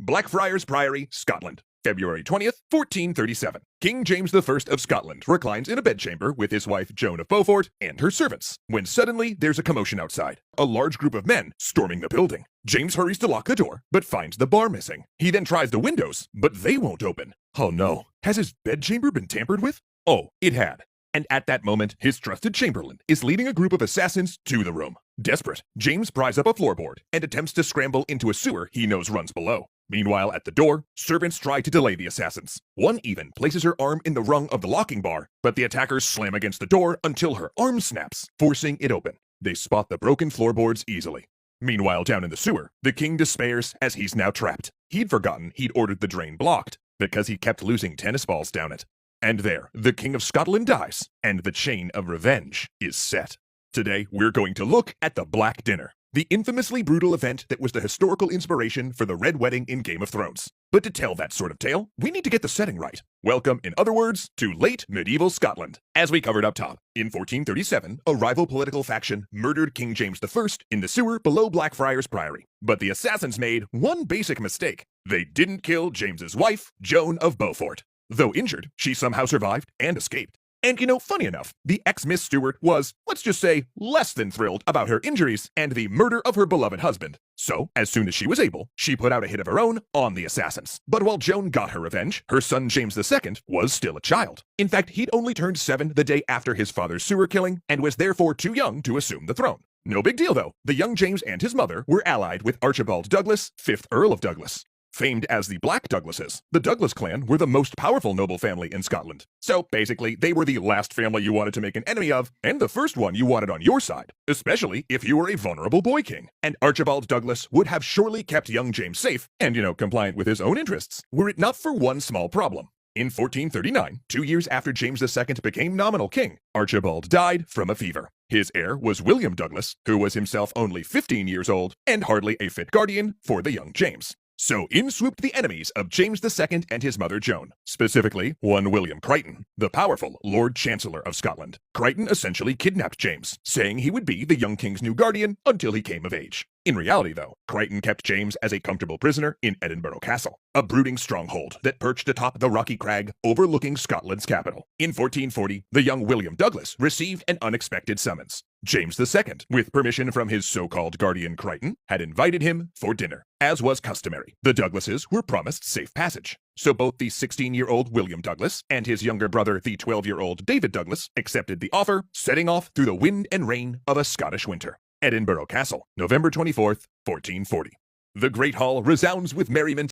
Blackfriars Priory, Scotland. February 20th, 1437. King James I of Scotland reclines in a bedchamber with his wife Joan of Beaufort and her servants, when suddenly there's a commotion outside, a large group of men storming the building. James hurries to lock the door, but finds the bar missing. He then tries the windows, but they won't open. Oh no, has his bedchamber been tampered with? Oh, it had. And at that moment, his trusted chamberlain is leading a group of assassins to the room. Desperate, James pries up a floorboard and attempts to scramble into a sewer he knows runs below. Meanwhile, at the door, servants try to delay the assassins. One even places her arm in the rung of the locking bar, but the attackers slam against the door until her arm snaps, forcing it open. They spot the broken floorboards easily. Meanwhile, down in the sewer, the king despairs as he's now trapped. He'd forgotten he'd ordered the drain blocked, because he kept losing tennis balls down it. And there, the King of Scotland dies, and the chain of revenge is set. Today, we're going to look at the Black Dinner, the infamously brutal event that was the historical inspiration for the Red Wedding in Game of Thrones. But to tell that sort of tale, we need to get the setting right. Welcome, in other words, to late medieval Scotland. As we covered up top, in 1437, a rival political faction murdered King James I in the sewer below Blackfriars Priory. But the assassins made one basic mistake. They didn't kill James's wife, Joan of Beaufort. Though injured, she somehow survived and escaped. And funny enough, the ex-Miss Stewart was, let's just say, less than thrilled about her injuries and the murder of her beloved husband. So, as soon as she was able, she put out a hit of her own on the assassins. But while Joan got her revenge, her son James II was still a child. In fact, he'd only turned 7 the day after his father's sewer killing and was therefore too young to assume the throne. No big deal though, the young James and his mother were allied with Archibald Douglas, 5th Earl of Douglas. Famed as the Black Douglases, the Douglas clan were the most powerful noble family in Scotland. So basically, they were the last family you wanted to make an enemy of, and the first one you wanted on your side, especially if you were a vulnerable boy king. And Archibald Douglas would have surely kept young James safe and, compliant with his own interests, were it not for one small problem. In 1439, 2 years after James II became nominal king, Archibald died from a fever. His heir was William Douglas, who was himself only 15 years old and hardly a fit guardian for the young James. So in swooped the enemies of James II and his mother Joan, specifically one William Crichton, the powerful Lord Chancellor of Scotland. Crichton essentially kidnapped James, saying he would be the young king's new guardian until he came of age. In reality, though, Crichton kept James as a comfortable prisoner in Edinburgh Castle, a brooding stronghold that perched atop the rocky crag overlooking Scotland's capital. In 1440, the young William Douglas received an unexpected summons. James II, with permission from his so-called guardian Crichton, had invited him for dinner. As was customary, the Douglases were promised safe passage. So both the 16-year-old William Douglas and his younger brother, the 12-year-old David Douglas, accepted the offer, setting off through the wind and rain of a Scottish winter. Edinburgh Castle, November 24th, 1440. The Great Hall resounds with merriment